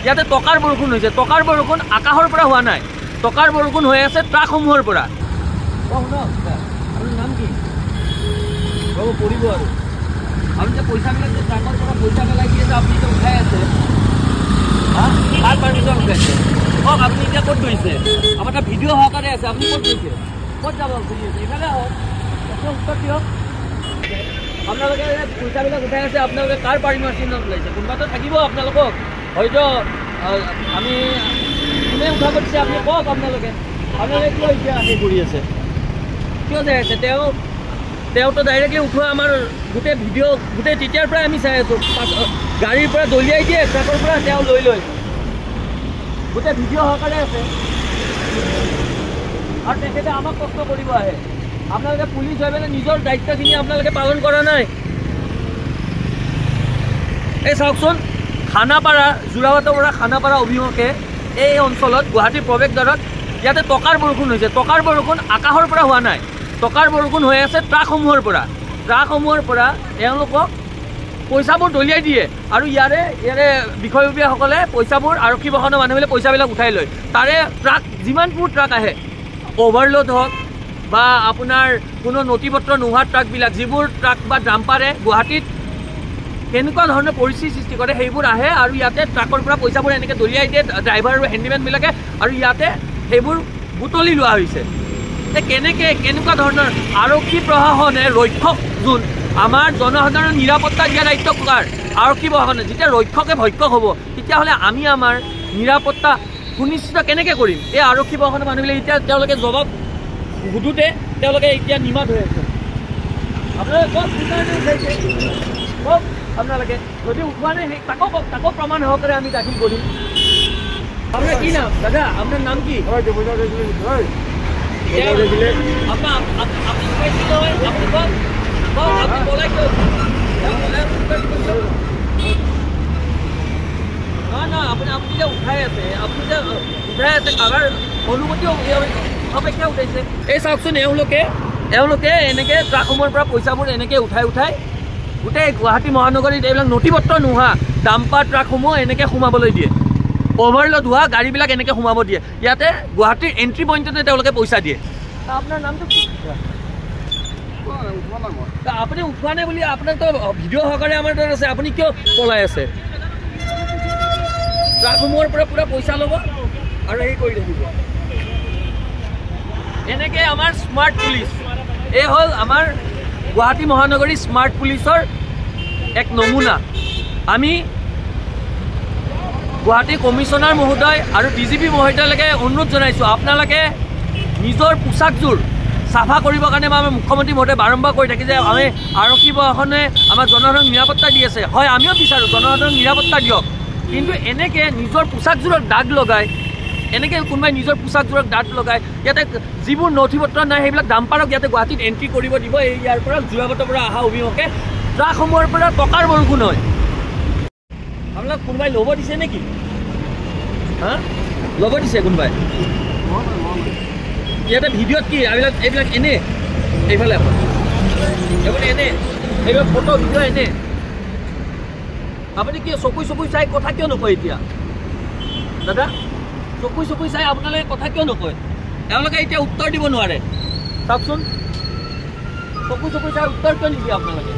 ইয়াতে টকাৰ বৰষুণ হৈছে। টকাৰ বৰষুণ আকাশৰ পৰা হোৱা নাই, টকাৰ বৰষুণ হৈ আছে ট্ৰাকসমূহৰ পৰা। শুনক আপোনাৰ নাম কি? ৰ'ব পৰিব আৰু আপুনি যে পইচাবিলাক যে ট্ৰাকৰ পৰা পইচা পেলাই দিয়ে যে আপুনি যে উঠাই আছে, কাৰ পাৰ্মিশ্যন উঠাইছে কওক? আপুনি এতিয়া ক'ত গৈছে? আমাৰ এটা ভিডিঅ' সহকাৰে আছে, আপুনি ক'ত গৈছে? ক'ত যাব খুজি আছে? এইফালে আহক, উত্তৰ দিয়ক। আপোনালোকে পইচাবিলাক উঠাই আছে, আপোনালোকে কাৰ পাৰ্মিশ্যনত ওলাইছে? কোনোবাটো থাকিব আপোনালোকক, হয়তো আমি কোনে উঠাব দিছে আপুনি কওক। আপোনালোকে কিয় এতিয়া সেই কৰি আছে, কিয় যাই আছে? তেওঁতো ডাইৰেক্টলি উঠোৱা আমাৰ গোটেই ভিডিঅ' গোটেই তেতিয়াৰ পৰাই আমি চাই আছোঁ। গাড়ীৰ পৰা দলিয়াই দিয়ে, ট্ৰাকৰ পৰা তেওঁ লৈ গোটেই ভিডিঅ' সহকাৰে আছে। আৰু তেখেতে আমাক কষ্ট কৰিব আহে। আপোনালোকে পুলিচ হৈ পেলাই নিজৰ দায়িত্বখিনি আপোনালোকে পালন কৰা নাই। এই চাওকচোন, খানাপাৰা, যোৰাবাটৰ পৰা খানাপাৰা অভিমুখে এই অঞ্চলত গুৱাহাটীৰ প্ৰৱেশদ্বাৰত ইয়াতে টকাৰ বৰষুণ হৈছে। টকাৰ বৰষুণ আকাশৰ পৰা হোৱা নাই, টকাৰ বৰষুণ হৈ আছে ট্ৰাকসমূহৰ পৰা। ট্ৰাকসমূহৰ পৰা এওঁলোকক পইচাবোৰ দলিয়াই দিয়ে আৰু ইয়াৰে বিষয়ববীয়াসকলে পইচাবোৰ আৰক্ষী বাহনৰ মানুহবিলাক পইচাবিলাক উঠাই লয়। তাৰে ট্ৰাক যিমানবোৰ ট্ৰাক আহে, অভাৰলোড হওক বা আপোনাৰ কোনো নথিপত্ৰ নোহোৱা ট্ৰাকবিলাক, যিবোৰ ট্ৰাক বা ডাম্পাৰে গুৱাহাটীত কেনেকুৱা ধৰণৰ পৰিস্থিতি সৃষ্টি কৰে, সেইবোৰ আহে আৰু ইয়াতে ট্ৰাকৰ পৰা পইচাবোৰ এনেকৈ দলিয়াই দিয়ে ড্ৰাইভাৰ আৰু হেণ্ডিমেনবিলাকে, আৰু ইয়াতে সেইবোৰ বুটলি লোৱা হৈছে। কেনেকুৱা ধৰণৰ আৰক্ষী প্ৰশাসনে, ৰক্ষক যোন আমাৰ জনসাধাৰণৰ নিৰাপত্তা দিয়া দায়িত্ব কাৰ? আৰক্ষী প্ৰশাসনে। যেতিয়া ৰক্ষকে ভক্ষক হ'ব, তেতিয়াহ'লে আমি আমাৰ নিৰাপত্তা সুনিশ্চিত কেনেকৈ কৰিম? এই আৰক্ষী প্ৰশাসনৰ মানুহবিলাক এতিয়া তেওঁলোকে জবাব সুধোতে তেওঁলোকে এতিয়া নিমাত হৈ আছে। আপোনালোকে কওক, কওক আপোনালোকে যদি উঠোৱা নাই তাকো প্ৰমাণ সহকাৰে আমি দাখিল কৰিম। আপোনাৰ কি নাম দাদা? আপোনাৰ নাম কি? আপুনি যে উঠাই আছে, কাৰোবাৰ অনুমতি অপেক্ষা উঠাইছে। এই চাওকচোন, এওঁলোকে এনেকৈ ট্ৰাকসমূহৰ পৰা পইচাবোৰ এনেকৈ উঠাই গোটেই গুৱাহাটী মহানগৰীত এইবিলাক নথিপত্ৰ নোহোৱা ডাম্পাৰ ট্ৰাকসমূহ এনেকৈ সোমাবলৈ দিয়ে, অভাৰলোড হোৱা গাড়ীবিলাক এনেকৈ সোমাব দিয়ে। ইয়াতে গুৱাহাটীৰ এণ্ট্ৰি পইণ্টতে তেওঁলোকে পইচা দিয়ে। আপোনাৰ নামটো কি? আপুনি উঠোৱা নাই বুলি আপোনাৰতো ভিডিঅ' সহকাৰে আমাৰ তাত আছে, আপুনি কিয় পলাই আছে? ট্ৰাকসমূহৰ পৰা পূৰা পইচা ল'ব আৰু হেৰি কৰি থাকিব। এনেকৈ আমাৰ স্মাৰ্ট পুলিচ, এই হ'ল আমাৰ গুৱাহাটী মহানগৰী স্মাৰ্ট পুলিচৰ এক নমুনা। আমি গুৱাহাটী কমিশ্যনাৰ মহোদয় আৰু DGP মহোদয়লৈকে অনুৰোধ জনাইছোঁ, আপোনালোকে নিজৰ পোচাকযোৰ চাফা কৰিবৰ কাৰণে বা আমাৰ মুখ্যমন্ত্ৰী মহোদয়ে বাৰম্বাৰ কৈ থাকি যে আমি আৰক্ষী প্ৰশাসনে আমাৰ জনসাধাৰণক নিৰাপত্তা দি আছে। হয়, আমিও বিচাৰোঁ জনসাধাৰণক নিৰাপত্তা দিয়ক, কিন্তু এনেকৈ নিজৰ পোচাকযোৰত দাগ লগাই, এনেকৈ কোনোবাই নিজৰ পোচাকযোৰত দাগ লগাই ইয়াতে যিবোৰ নথিপত্ৰ নাই সেইবিলাক ডাম্পাৰক ইয়াতে গুৱাহাটীত এণ্ট্ৰি কৰিব দিব। ইয়াৰ পৰা যোৰাবাটৰ পৰা অহা অভিমুখে ট্ৰাকসমূহৰ পৰা টকাৰ বৰষুণ হয়। আপোনাক কোনোবাই ল'ব দিছে নেকি? ল'ব দিছে কোনোবাই? ইয়াতে ভিডিঅ'ত কি এইবিলাক এনে এইফালে এইফালে এনে এইবিলাক ফটো ভিডিঅ' এনে। আপুনি কি চকুই চাই কথা কিয় নকয় এতিয়া দাদা? চকুই চাই আপোনালোকে কথা কিয় নকয়? এওঁলোকে এতিয়া উত্তৰ দিব নোৱাৰে। চাওকচোন, চকুই চাই উত্তৰ কিয় নিদিয়ে আপোনালোকে?